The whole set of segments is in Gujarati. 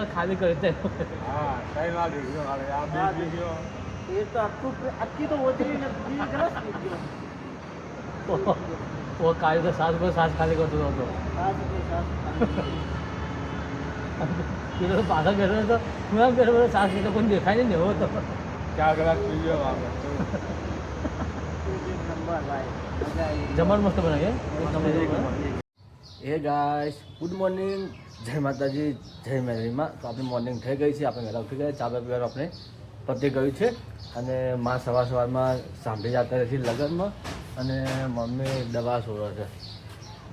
ખાલી કરે ये तो अच्छी तो होती ही नहीं गलत वो काली तो सास पर सास खाली करतो होतो પેલો તો પાછળ બેઠો હતો હું એમ બેઠો સાસ તો કોઈ દેખાય નહીં એવો તો 4 ગ્લાસ પી ગયો જમણ મસ્ત બનાવીએ એ ગાઈસ ગુડ મોર્નિંગ જય માતાજી જય મેરીમાં તો આપણી મોર્નિંગ થઈ ગઈ છે આપણે વહેલા ઉઠી ગયા ચા પીવાનું આપણે પતી ગયું છે અને માં સવારમાં સાંભળી જતા રહી લગ્નમાં અને મમ્મી દવા સોવે છે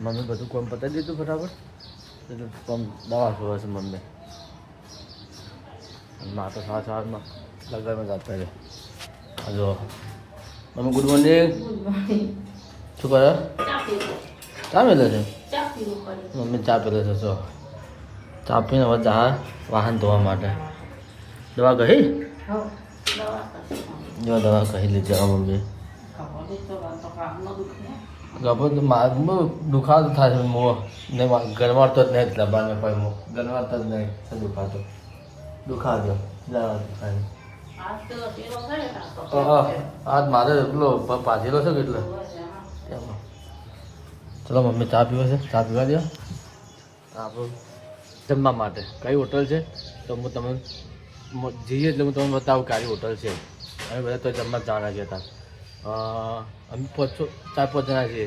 મમ્મી બધું કોમ પતાવી દીધું ફટાફટ એટલે દવા સોવે છે મમ્મી માં તો સવારમાં લગ્નમાં જતા રહે હલો મમ્મી ગુડ મોર્નિંગ શું કરે ચા મેલે છે મમ્મી ચા પીલે છે તો ચા પીને હવે જા વાહન ધોવા માટે દવા કહી જો દવા કહી લીધી મમ્મી ગભો તો મારું દુખાતો થાય છે મો ને ગરમાડતો જ નહીં લબાને કોઈ મો ગરમાડતો જ નહીં દુખાતો દુખાજો દવા દુખાય આજ મારે પેલો પાછેલો છે કેટલો ચલો મમ્મી ચા પીવો છે ચા પીવા દો આપણું જમવા માટે કઈ હોટલ છે તો હું તમે જઈએ એટલે હું તમને બતાવું કે આવી હોટલ છે અમે બધા તો જમવા જવાના છીએ હતા અમે 4-5 જણા છીએ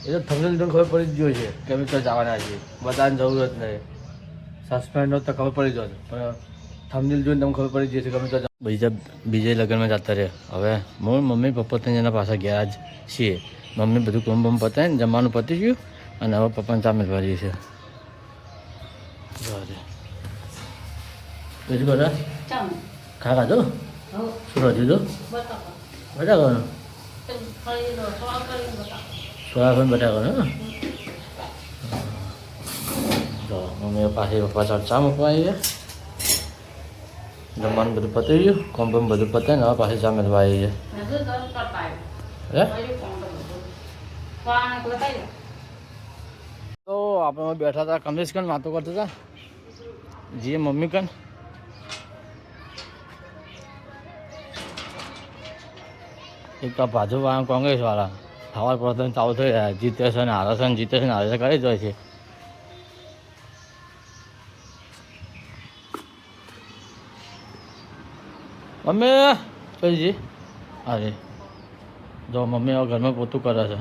એ તો તમને લીધો ખબર પડી જ જોઈએ છે કે અમે તો જવાના છીએ બધાને જરૂરત નહીં સસ્પેન્ડ તો ખબર પડી જાય પણ થંબનેલ જોઈને તમને ખબર પડી જશે કે અમે તો બીજે લગ્નમાં જતા રહે હવે હું મમ્મી પપ્પા ત્રણ જણા પાછા ગયા જ છીએ મમ્મી બધું કોમ બમ પતાય ને જમવાનું પતી ગયું અને હવે પપ્પાને ચા મેળવા જઈએ છે બીજું બધા ખા ખાધો શું રાખ્યું તો બટાકાનું સોયાબીન બટાકાનું તો મમ્મી પાસે પપ્પા ચા મૂકવા આવીએ જમવાનું બધું પતી ગયું કોમ બમ બધું પતાય ને હવે પાસે ચા મેળવા આવીએ તો આપણે બેઠા હતા કમલેશ કન વાતો કરતા હતા જીએ મમ્મી કન એક તો ભાજપ વાળા કોંગ્રેસ વાળા સવાર પ્રથમ ચાલુ થઈ રહ્યા જીતે છે ને હારે છે ને જીતે છે ને હારે કરી જ હોય છે મમ્મી કઈ જી અરે જો મમ્મી હવે ઘરમાં પોતું કરે છે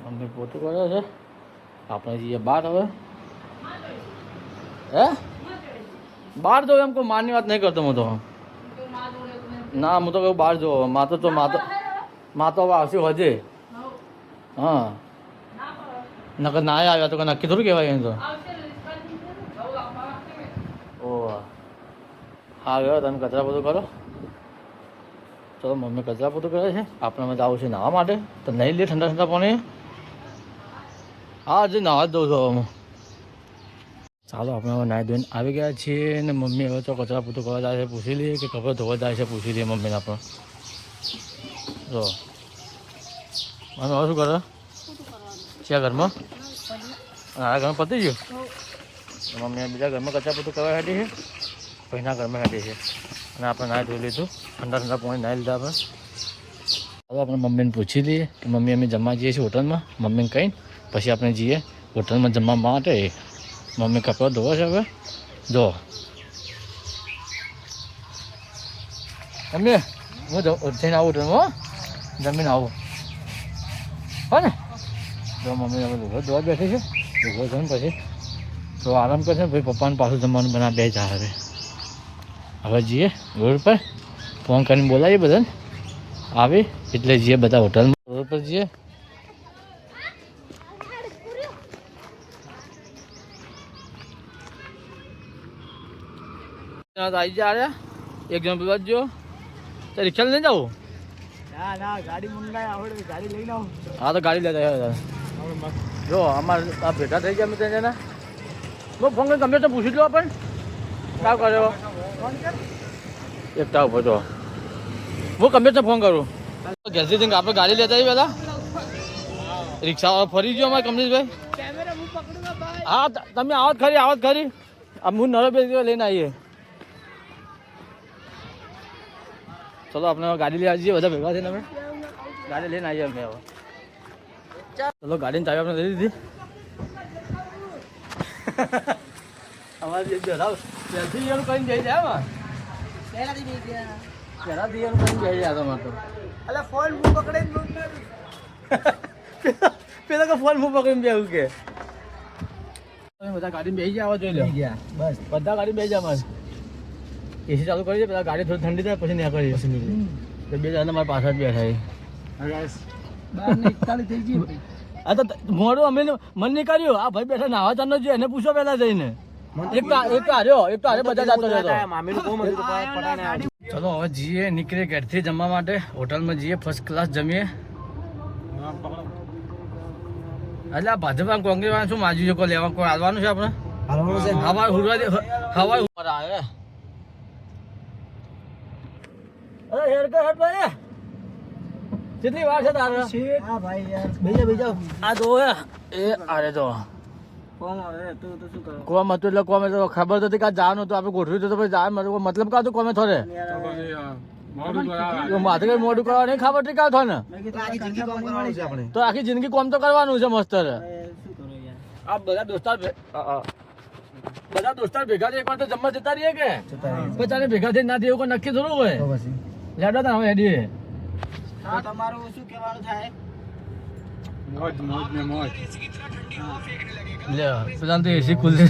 મમ્મી પોતું કરે છે આપણે જઈએ બહાર હવે હે બહાર જો એમ કોઈ મારની વાત નહીં કરતો હું તો ના હું તો કહું બહાર જો માતો તો માતો હવે આવશે હજે હા નકર ના આવ્યા તો નક્કી થોડું કહેવાય એમ તો ઓ હા ગયો તમે કચરા પોતું કરો ચલો મમ્મી કચરા પોતું કરે છે આપણે અમે જવું છે નાહવા માટે તો નહીં લે ઠંડા ઠંડા પાણી હા હજી નાહવા જ દઉં છું હવે ચાલો આપણે હવે નાહી ધોઈને આવી ગયા છીએ ને મમ્મી હવે તો કચરા પોતું કરવા જાય છે પૂછી લઈએ કે કપડાં ધોવા જાય છે પૂછી લઈએ મમ્મીને આપણે જો મમ્મી હવે શું કરો છે ઘરમાં આ ઘરમાં પતી ગયું મમ્મી બીજા ઘરમાં કચરા પોતું કરવા કાઢી છે પહેલાં ઘરમાં કાઢી છે અને આપણે નાહી ધોઈ લીધું ઠંડા ઠંડા પાણી નાહી લીધા આપણે હવે આપણે મમ્મીને પૂછી લઈએ કે મમ્મી અમે જમવા જઈએ છીએ હોટલમાં મમ્મીને કહીને પછી આપણે જઈએ હોટલમાં જમવા માટે મમ્મી કપડાં ધોવા છે હવે જો મમ્મી હું જઈને આવું હોટલમાં જમીને આવું હા ને જો મમ્મી હવે લુગડો ધોવા બેઠી છે લુગડો છે ને પછી તો આરામ કરશે ભાઈ પપ્પાને પાછું જમવાનું બનાવ બે જા હવે જઈએ રોડ પર ફોન કરીને બોલાવીએ બધાને આવે એટલે જઈએ બધા હોટલમાં રોડ પર જઈએ આવી જાય એક જણ પેલા જો તો રિક્ષા લઈને જવું ના ગાડી મંગાય આવડે ગાડી લઈને આવું હા તો ગાડી લેતા જો અમારે આ ભેગા થઈ ગયા અમે ત્યાં જણા બહુ ફોન ગમે તો પૂછી લો પણ કામ કર્યો એકતા ઉપર તો હું કમ્પ્યુટર ફોન કરું ઘેરથી જઈને આપણે ગાડી લેતા આવીએ પહેલાં રિક્ષાવાળા ફરી ગયો અમારે કમલેશભાઈ હા તમે આવો જ ખરી હું નરો બે લઈને આવીએ ચલો આપણે ગાડી લઈ આવીએ બધા ભેગા થઈને અમે ગાડી લઈને આવીએ અમે હવે ચલો ગાડીની ચાવી આપણે લઈ દીધી અમારે પહેલાંથી એનું કરીને જઈ જાય એમાં પહેલાંથી એનું કરીને જઈ જાય તમારે તો અલે ફોન હું પકડે પેલા કે ફોન હું પકડીને બેવું કે બધા ગાડી બેસી જાય જોઈ લો બસ બધા ગાડી બેસી જાય મારે એસી ચાલુ કરી દે પેલા ગાડી થોડી ઠંડી થાય પછી ત્યાં કરી તો બે જણા મારા પાછળ જ બેઠા હા તો મોડું અમે મન નહીં કર્યું આ ભાઈ બેઠા નાવા ચાંદ જોઈએ એને પૂછો પહેલા જઈને એક તો હાર્યો બધા જતો રહેતો ચલો હવે જઈએ નીકળીએ ઘરથી જમવા માટે હોટલમાં જઈએ ફર્સ્ટ ક્લાસ જમીએ એટલે આ ભાજપ કોંગ્રેસ વાળા શું માજી કોઈ લેવા કોઈ હાલવાનું છે આપણે હવા ઉપર આવે અરે હેર ભાઈ કેટલી વાર છે તારે હા ભાઈ યાર બેજા આ તો એ અરે તો કોમ આવે તું તો શું કરો કોમ હતું એટલે કોમ તો ખબર હતી કે જવાનું હતું આપણે ગોઠવ્યું હતું તો પછી જાય મતલબ કાં હતું કોમે થોડે માથે કઈ મોડું કરવા નહીં ખબર હતી કાં થોને તો આખી જિંદગી કોમ તો કરવાનું છે મસ્ત શું કરો યાર આ બધા દોસ્તાર ભેગા એક વાર તો જમવા જતા રહીએ કે પછી તારે ભેગા થઈ ના એવું કોઈ નક્કી થોડું હોય લેડો તા હવે હેડીએ હા તમારું શું કહેવાનું થાય લે પેલા તો એસી ખુલ્લી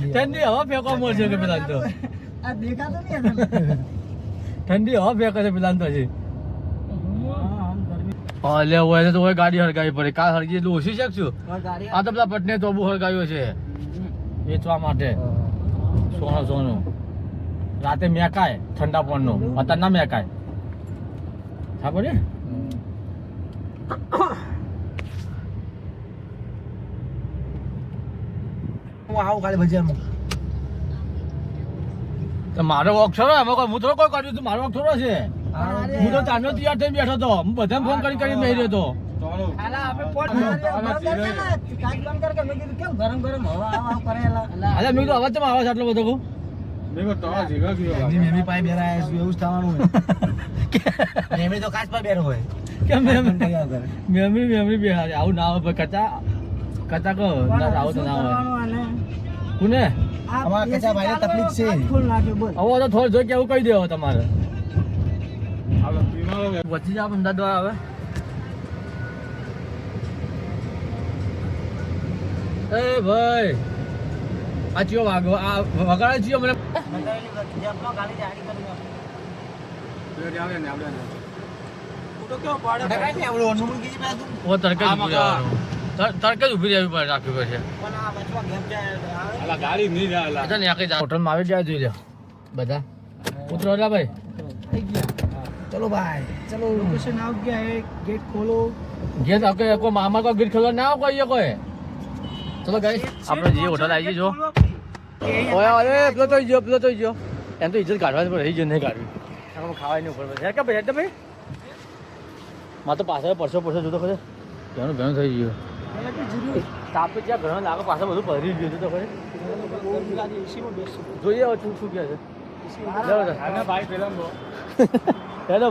ઠંડી હવા ફેંકવા મળશે કે પેલા તો આ દેખાતો નહીં ઠંડી હવા ફેંકે છે પેલા તો હજી લે હોય તો ગાડી હળગાવી પડે કાર હળગી એટલું ઓછી શકશું આ તો પેલા પટને તો બહુ હળગાવ્યો છે વેચવા માટે સોનું રાતે મેકાય ઠંડા પણનું અત્યારે ના મેકાય ખબર છે હું આવું ખાલી ભજીયામાં તો મારો વોક થોડો એમાં કોઈ હું થોડો કોઈ કર્યું મારો વોક થોડો છે હું તો તારનો તૈયાર થઈને બેઠો હતો હું બધાને ફોન કરી બેસી રહ્યો હતો અરે મેં તો અવાજ તમે આવે છે આટલો બધો કહું મેમી પાઈ બેરા એવું જ થવાનું હોય મેમી તો કાચ પર બેરો હોય કેમ મેમરી બેહારે આવું ના હોય કચા કહો આવું તો ના હોય કોને અમારા કચા ભાઈને તકલીફ છે હવે તો થોડું જોઈ કે એવું કહી દેવો તમારે વચ્ચે જ આપણે અમદાવાદ આવે એ ભાઈ આ ચિયો વગાડે ચિયો મને તરકે જ ઉભી રહેવી પડે રાખવી પડશે હોટલમાં આવી જાય જોઈ લો બધા ઉતરો એટલે ભાઈ ચલો ભાઈ ચલો લોકેશન આવ ગયા હે गेट खोलो ગેટ કોઈ મામા કોઈ ગેટ ખોલવા ના કોઈ ચલો ગાઈસ આપણે જે હોટલ આવી જો ઓય અરે પેલો તો ગયો એમ તો ઇજ્જત કાઢવાની પણ રહી ગયો નહીં કાઢવી ખાવાની ઉપર કે ભાઈ ભાઈ માં તો પાછળ પરસો જોતો ખરે ઘણું થઈ ગયું તાપે જ્યાં ઘણો લાગે પાછળ બધું ભરી ગયું તો ખરે જોઈએ હવે શું કહે છે ભાઈ પેલા હેલો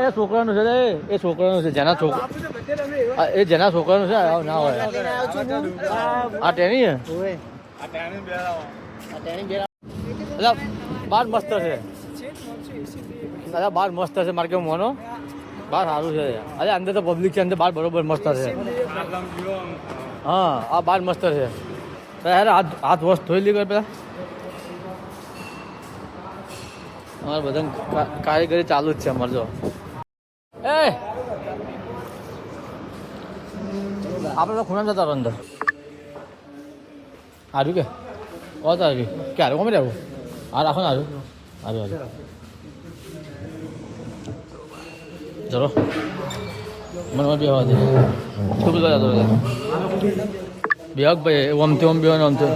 એ છોકરાનું છે એ છોકરાનું છે જેના છોકરાનું છે ના હોય આ ટેની બાર મસ્ત છે દાદા બાર મસ્ત છે મારે કેવું મોનો બાર સારું છે અરે અંદર તો પબ્લિક છે અંદર બાર બરોબર મસ્ત છે હા આ બાર મસ્ત છે યાર હાથ વોશ ધોઈ લીધો પેલા અમારે બધા કારીગરી ચાલુ જ છે અમારે જો એ આપણે તો ખૂણા જતા રહો અંદર હાર્યું કે કોત હાર્યું કે હારું કોમે રહેવું હા રાખો ને હારું ચલો મને બેવા દે શું બધા જતો રહે બેહક ભાઈ ઓમથી ઓમ બેવાનો ઓમથી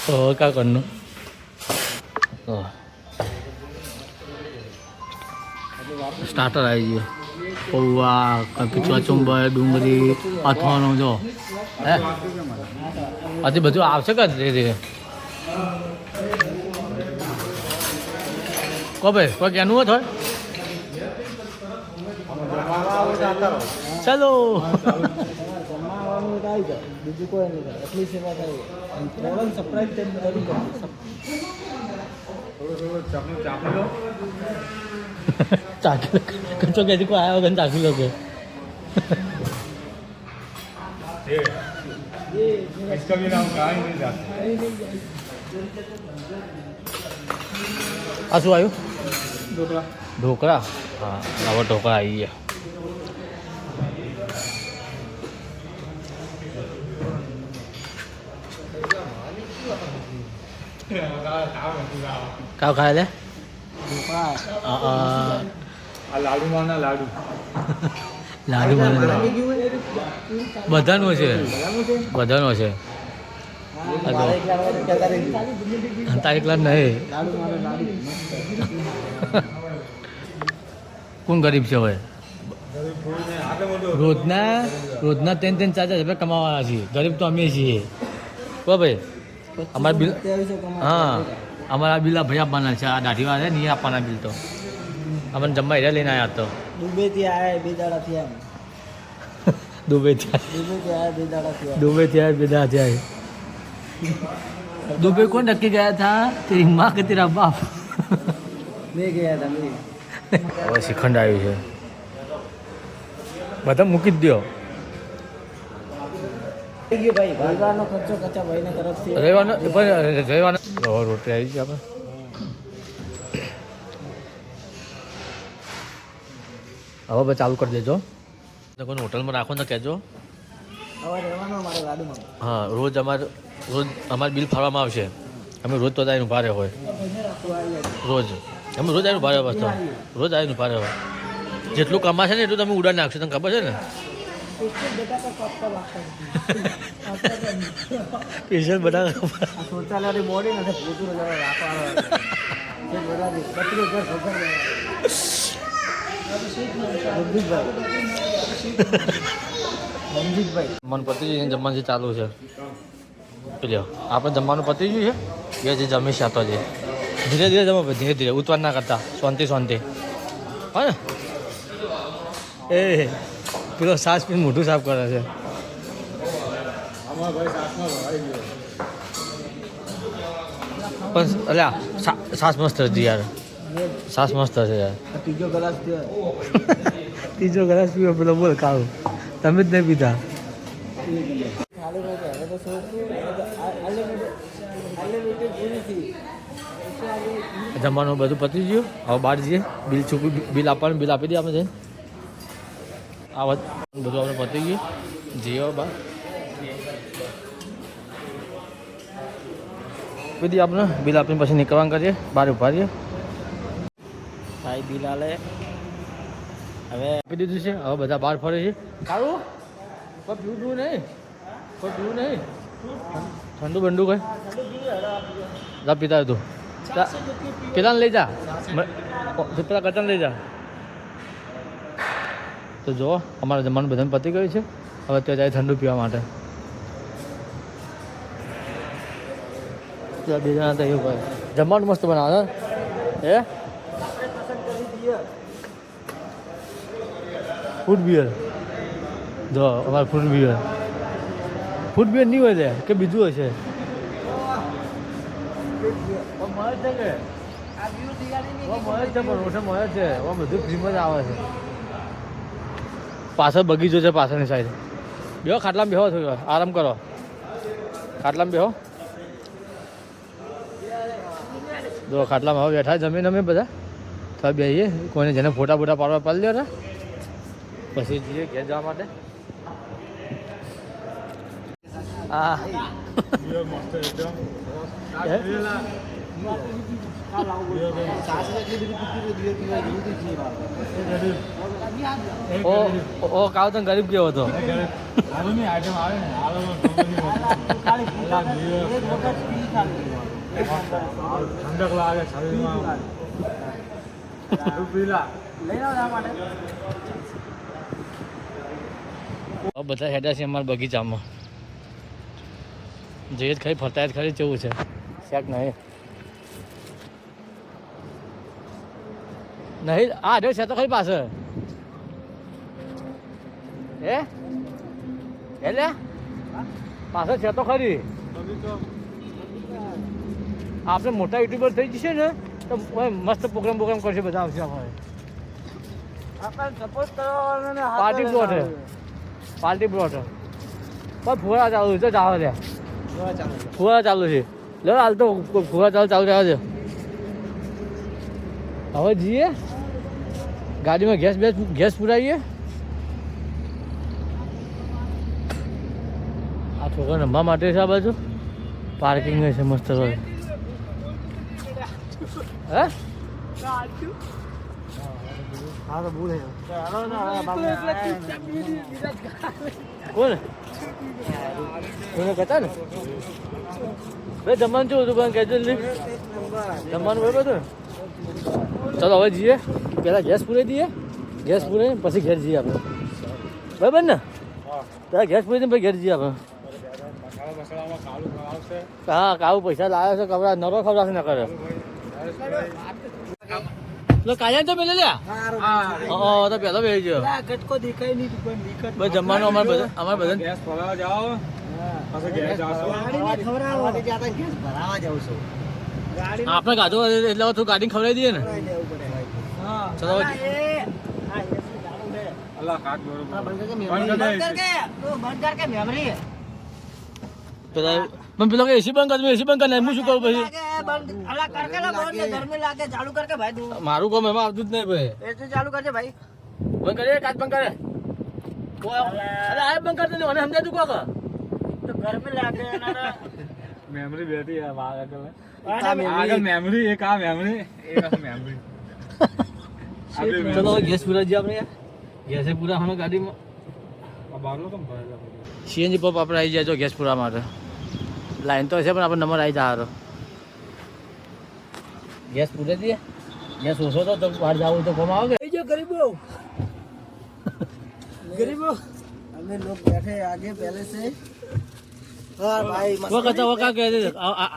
તો કા કરનું સ્ટાર્ટર આવી ગયું પૌવા કચુંબર ડુંગળી અથાણું જો હે હજી બધું આવશે કે ધીરે ધીરે કો ભાઈ કોઈ કેનું હોય ચાલો બીજું કોઈ નહીં એટલી સેવા થાય સરપ્રાઈઝ કરી ચાખી કચો કે કોઈ આવ્યો કે ચાખી લો કે इसका भी नाम कहाँ ही नहीं जाता આ શું આવ્યું ढोकला ઢોકળા હા આવો ઢોકળા આવી ગયા કાવ ખાય લે लाडू माना लाडू લાડુ મને બધાનું છે બધાનું છે તારે એકલા નહીં કોણ ગરીબ છે હવે રોજના 3-4 રૂપિયા કમાવાના છીએ ગરીબ તો અમે છીએ કો ભાઈ અમારા બિલ હા અમારા બિલ ભાઈ આપવાના છે આ દાઢીમાં છે નહીં આપવાના બિલ તો અમને જમવા એરિયા લઈને આવ્યા તો દુબઈથી આવ્યા બે દાડા થયા દુબઈથી આયા બે દાડા થયા दुबई को नक्की गया था तेरी माँ के तेरा बाप મેં ગયા હતા મેં હવે શ્રીખંડ આવ્યું છે બધા મૂકી જ દો થઈ ગયો ભાઈ ભરવાનો ખર્ચો કચા ભાઈના તરફથી રહેવાનો રોટલી આવી છે આપણે હવે બસ ચાલુ કરી દેજો કોઈ હોટલમાં રાખો ને કહેજો હવે રહેવાનો મારે ગાડીમાં હા રોજ અમારે બિલ ફાળવામાં આવશે અમે રોજ તો આવીને ઉભા રહે હોય રોજ અમે રોજ આવીને ઉભા રહે બસ રોજ આવીને ઉભા રહે હોય જેટલું કમાશે ને એટલું તમે ઉડાડી નાખશો તમને ખબર છે ને સ્પેશિયલ બધા શૌચાલયની મોડી નથી પૂછું રણજીતભાઈ મન પતી ગયું જમવાનું જે ચાલુ છે પેલો આપણે જમવાનું પતી ગયું છે એ જે જમી શાતો છે ધીરે ધીરે જમો ધીરે ધીરે ઉતવાર ના કરતા શાંતિ હા ને એ પેલો સાસ પીને મોઢું સાફ કરે છે પણ અલ્યા સાસ મસ્ત હતી યાર સાસ મસ્ત છે યાર ત્રીજો ગ્લાસ ત્રીજો ગ્લાસ પીવો પેલો બોલ કાળું તમે જ નહીં પીતા જમવાનું બધું પતી ગયું હવે બહાર જઈએ બિલ આપવાનું બિલ આપી દઈએ આપણે જઈને આ બધું આપણે પતી ગયું જઈએ બહાર આપી દઈએ આપણે બિલ આપીને પછી નીકળવાનું કરીએ બહાર ઉભા રહીએ ભાઈ બિલાલે હવે આપી દીધું છે હવે બધા બહાર ફરે છે સારું કોઈ પીવું નહીં ઠંડુ બંડુ કઈ જા પીતા તું પેલા લઈ જા પેલા કચાને લઈ જા તો જો અમારા જમવાનું બધાને પતી ગયું છે હવે ત્યાં જાય ઠંડુ પીવા માટે બીજા તો એવું કહે જમવાનું મસ્ત બનાવે હે ફૂડ બિયર જો અમારે ફૂડ બિયર નહીં હોય છે કે બીજું હશે મળે છે કે મળે છે પણ રોટે મળે છે બધું ફ્રીમાં જ આવે છે પાછળ બગીચો છે પાછળની સાઈડ બેહો ખાટલામાં બેહો થોડી વાર આરામ કરો ખાટલામાં બેહો જો ખાટલામાં હવે બેઠા જમીન અમે બધા તો બેહીએ કોઈને જેને ફોટા પાડવા પાડી લ્યો પછી જઈએ ઘેર જવા માટે હા સાસ એટલી બધી કુકરી દીવે પીવા જેવું તો જીવ આવે. ઓ કાવ તને ગરીબ કેવો હતો આલુની આઈટમ આવે ને આલુ ખાલી પીતા એક વખત પી ખાલી. ઠંડક લાગે શરીરમાં પીલા લઈ આવો આ માટે. બધા હેડા છે અમારા બગીચામાં જઈએ જ ખરી ફરતા જ ખરી કેવું છે શેક નહીં નહીં આ જો છે તો ખરી પાછળ એટલે પાછળ છે તો ખરી આપણે મોટા યુટ્યુબર થઈ જશે ને તો મસ્ત પ્રોગ્રામ કરશે બધા આવશે અમારે આપણે સપોર્ટ કરવાનો ને હાથ પાર્ટી પ્લોટ હે પાર્ટી પ્લોટ પણ ફુવારા ચાલુ છે ચાલો રે ફુવારા ચાલુ છે લે હાલ તો ફુવારા ચાલુ રહ્યા છે હવે જઈએ ગાડીમાં ગેસ પુરાવીએ આ છોકરા રમવા માટે છે આ બાજુ પાર્કિંગ છે મસ્ત હે હા તો ભૂલ હે. કોણ કોને કહેતા ને ભાઈ જમવાનું શું હતું પણ કહેજો ને જમવાનું બરોબર હતું ને ચાલો હવે જઈએ પહેલાં ગેસ પૂરી દઈએ ગેસ પૂરી પછી ઘેર જઈએ આપણે બરાબર ને પહેલાં ગેસ પૂરી દઈએ પછી ઘેર જઈએ આપણે મસાલામાં કાળું આવશે હા કાવું પૈસા લાવે છે કપડા નરો ખવડાવશે ન કરે કાયા તો પેલે લ્યા હા તો પેલો બેસી ગયો આ ગટકો દેખાય નહીં પણ વિકટ. બસ જમવાનું અમારે બધા ગેસ ભરાવા જાઓ પછી ઘેર જાશો ગાડીને ખવડાવવા માટે જ્યાં તા ગેસ ભરાવા જાઉં છું. ગાડી આપણે ગાધો એટલે થોડું ગાડી ખવડાવી દઈએ ને લેવું પડે. હા. ચલો હવે આ એસી ચાલુ છે. અલ્લાહ કાટ હા, બરોબર બંધ કર કે બંધ મેમરી. કર દે. બંધ કર કે મેમરી. પેલા પણ પેલો કે એસી બંધ કરી એસી બંધ કરી હું શું કરું પછી બંધ અલા કર કે બંધ ને ગરમી લાગે ચાલુ કર કે ભાઈ તું. મારું કામ એમાં આવતું જ નહીં ભાઈ એસી ચાલુ કરજે ભાઈ. બંધ કરે કાચ બંધ કરે અરે આ બંધ કરતો નહીં મને સમજાય તું કોક તો ગરમી લાગે એના મેમરી બેઠી આ આગળ મેમરી. આગળ મેમરી એક આ મેમરી એક આ મેમરી ચલો હવે ગેસ પૂરા જઈએ આપણે ગેસે પૂરા અમે ગાડીમાં આ બારલો કેમ ભરેલા સીએનજી પંપ આપણે આવી જાય જો ગેસ પૂરા માટે લાઈન તો છે પણ આપણે નંબર આવી જાય ગેસ પૂરે દઈએ ગેસ ઓછો તો બહાર જવું તો કોમ આવે એ જો ગરીબો ગરીબો અમે લોग बैठे आगे पहले से हाँ भाई वो कहता कह दे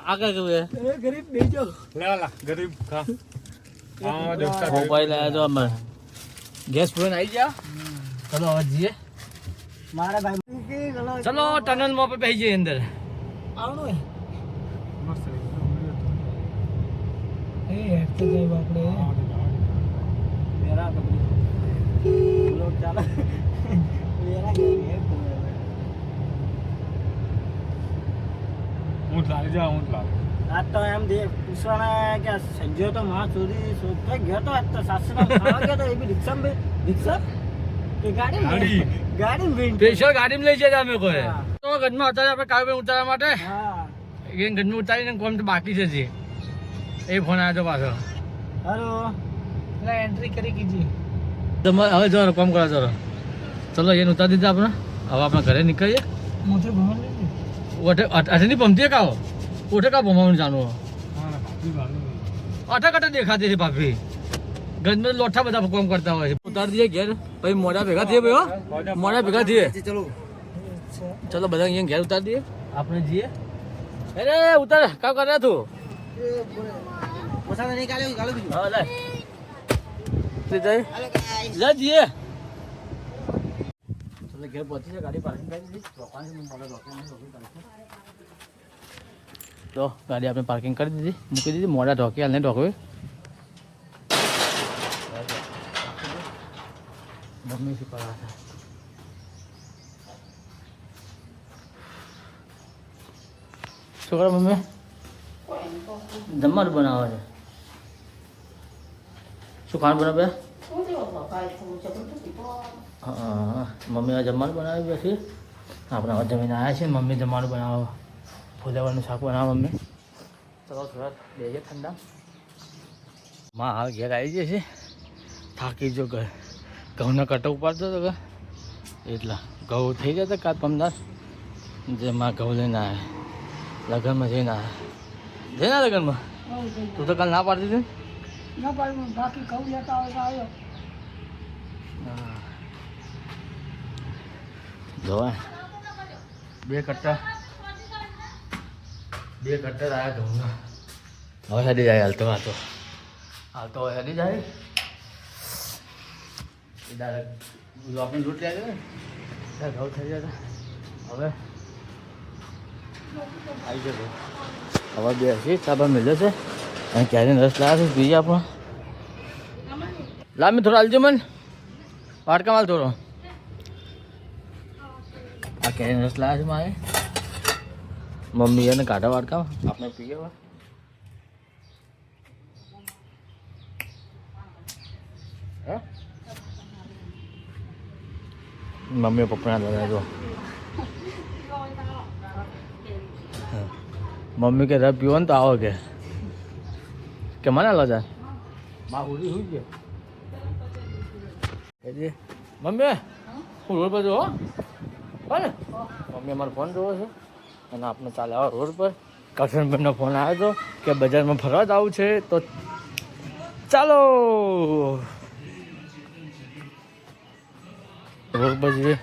आगे क्यों है ए गरीब भेजो લે લા ગરીબ ખા હા દેખતા મોબાઈલ આયા તો અમે ગેસ પૂરે આવી જા ચલો હવે જઈએ मारा भाई के गलो ચલો ટનલ માં બેસી જઈએ અંદર आवनो है મસ્ત ए हेड तो गए बापरे मेरा कपड़ी लोग चला मेरा गए ઊંટ લાવી જા ઊંટ લાવી आज तो हम देख पूछवाना है क्या संजय तो वहाँ चोरी सोचते गया तो आज तो सासू का खावा गया तो ये भी रिक्शा में रिक्शा કે ગાડી ગાડી में સ્પેશિયલ ગાડીમાં લઈ જઈએ અમે કોઈ હા. તો ઘરમાં ઉતારે આપણે કાવે ઉતારવા માટે હા એ ઘરમાં ઉતારીને કોમ તો બાકી છે જે એ ફોન આવ્યો તો પાછો हेलो ना एंट्री करी कीजिए તમે હવે જો કોમ કરો ચલો એને ઉતારી દીધા આપણે હવે આપણે ઘરે નીકળીએ मुझे भवन लीजिए ઓઠે અઠેની પમતી કાઓ ઓઠે કા ભમાવાનું જાણવો હા ભાભી ભાલું અઠે કટે દેખાતી છે ભાભી ઘરમાં લોઠા બધા કોમ કરતા હોય છે ઉતારી દઈએ ઘેર પછી મોડા ભેગા થઈએ ભાઈ મોડા ભેગા થઈએ चलो ચલો બધા અહીંયા ઘેર ઉતારી દઈએ આપણે જઈએ અરે ઉતાર કામ કર્યા તું પોસાને નહીં કાલે બીજું હા લે તે જઈ લે જઈએ ચલો ઘેર પહોંચી છે ગાડી પાર્કિંગ કરી દીધી તો ગાડી આપણે પાર્કિંગ કરી દીધી મૂકી દીધી મોડા ઢોકી હાલ નહીં ઢોકવી મમ્મી શું કરવા છે શું કરો મમ્મી જમવાનું બનાવે છે શું ખાવાનું બનાવે હા મમ્મી હવે જમવાનું બનાવી બેસી આપણે હવે જમીને આવ્યા છીએ મમ્મી જમવાનું બનાવો ફુલેવાનું શાક બનાવો મમ્મી ચલો થોડા બેસીએ ઠંડા. માં હાલ ઘેર આવી જાય છે, થાકી જો ઘઉંના કટો ઉપાડતો હતો કે એટલા ઘઉં થઈ જતા કાલ પમદાર જેમાં ઘઉં લઈને આવ્યા લગ્નમાં જઈને આવ્યા જઈને લગ્નમાં. તું તો કાલ ના પાડતી હતી ના પાડું બાકી કહું લેતા આવે તો આવ્યો. જોવા બે કટ્ટા આવ્યા ઘઉંના. હવે હેડી જાય હાલતો હવે હેડી જાય. આપણે લૂંટ લે ને ત્યાં ઘઉં થઈ જતા. હવે આવી જશે. હવે બેસી ચાબા મિલે છે અને ક્યારે રસ લાવે છે પીએ આપણો. લાવ મેં થોડો હાલજો મને વાટકા માલ થોડો. આ ક્યારે રસ લાવે છે મારે મમ્મી એને કાઢા વાટકા આપણે પીએ. હા મમ્મી પપ્પાના દાદા જો મમ્મી કે રબ પીવો ને તો આવો કે મને લો જા માં ઉડી સુઈ ગયો. મમ્મી હું રોડ પર જો ને મમ્મી અમારો ફોન જોવો છે અને આપણે ચાલે આવો રોડ પર. કરશનભાઈનો ફોન આવ્યો હતો કે બજારમાં ફરવા જ આવું છે તો ચાલો રોડ પર જઈએ.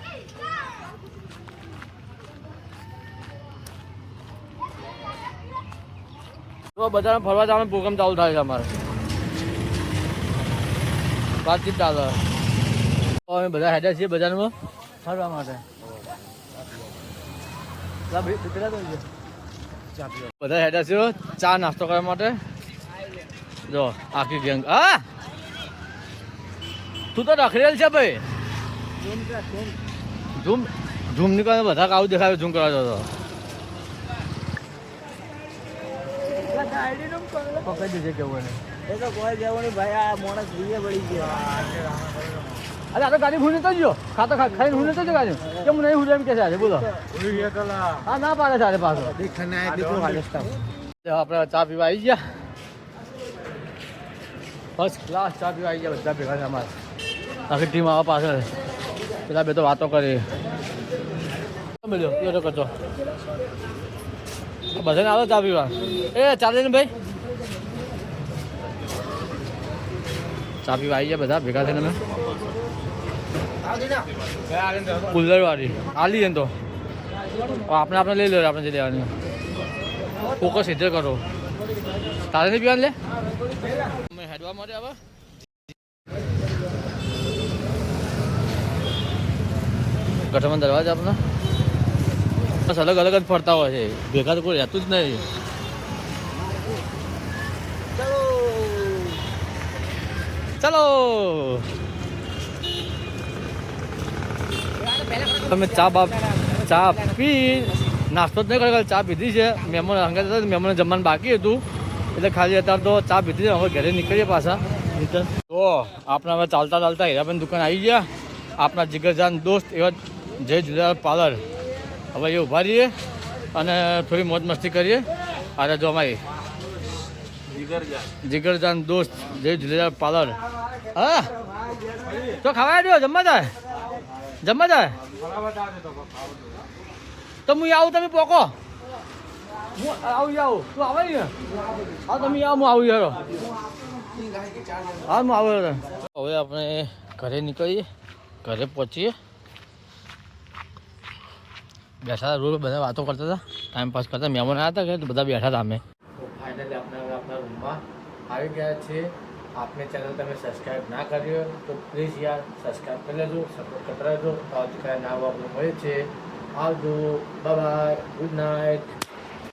બજારમાં ફરવા જવાનો પ્રોગ્રામ ચાલુ થાય છે અમારે. વાતચીત ચાલે અમે બધા હેડ્યા છીએ બજારમાં ફરવા માટે. બધા હેડ્યા છીએ ચા નાસ્તો કરવા માટે. જો આખી ગેંગ. હા તું તો રખડેલ છે ભાઈ. ઝૂમ નીકળે બધા આવું દેખાય ઝૂમ કરવા જતો. પકડી દીધે કેવું ને એ તો કોઈ જવું નહીં ભાઈ, આ માણસ બીજે પડી ગયો. અરે આ તો ગાડી ભૂલી તો ગયો ખાતો ખાઈને ભૂલી તો ગાડી કેમ નહીં ભૂલે એમ કે છે બોલો. હા ના પાડે છે પાછો. આપણે ચા પીવા આવી ગયા. ફર્સ્ટ ક્લાસ ચા પીવા આવી ગયા બધા ભેગા છે અમારે. આખી ટીમ આવવા પાછળ પેલા બે તો વાતો કરી મળ્યો કરતો બધાને આવો ચા પીવા. એ ચાલે ને ભાઈ ચા પીવા આવી ગયા બધા ભેગા થઈને. અમે કુલર વાળી આલી એમ તો આપણે લઈ લો આપણે જે લેવાની. ફોકસ સીધે કરો તારે નહીં પીવાનું લે અમે હેડવા માટે હવે. ગઠમાં દરવાજા આપણા બસ અલગ અલગ જ ફરતા હોય છે, ભેગા તો કોઈ રહેતું જ નહીં. ચલો તમે ચા પી નાસ્તો જ નહીં કરે, ચા પીધી છે. મહેમાન હંગાત હતા, મહેમાન જમવાનું બાકી હતું એટલે ખાલી અત્યારે તો ચા પીધી છે. હવે ઘરે નીકળીએ પાછા. તો આપણે હવે ચાલતા હીરાબેન દુકાન આવી ગયા. આપણા જીગરજાન દોસ્ત એવા જય ઝૂલેલાલ પાર્લર. હવે એ ઊભા રહીએ અને થોડી મોજ મસ્તી કરીએ. અરે જો અમારી જીગરજાન દોસ્ત જય ઝૂલેલાલ પાર્લર. હા તો ખાવા દો, જમવા જાય તો હું આવું તમે પોકો. હું આવું તું આવે ને. હા તમે આવો હું આવું યારો. હા હું આવું. હવે આપણે ઘરે નીકળીએ, ઘરે પહોંચીએ. બેઠા હતા રોડ બધા વાતો કરતા હતા, ટાઈમ પાસ કરતા. મહેમાન આવ્યા હતા કે બધા બેઠા હતા. અમે ફાઇનલી આપણે હવે આપણા રૂમમાં આવી ગયા છીએ. આપને ચેનલ તમે સબસ્ક્રાઈબ ના કરી હોય તો પ્લીઝ યાર સબસ્ક્રાઈબ કરી લેજો, સપોર્ટ કરતા રહેજો. આવતીકાલે નવા બ્લોગ મળે છે. આવજો, બાય બાય, ગુડ નાઇટ.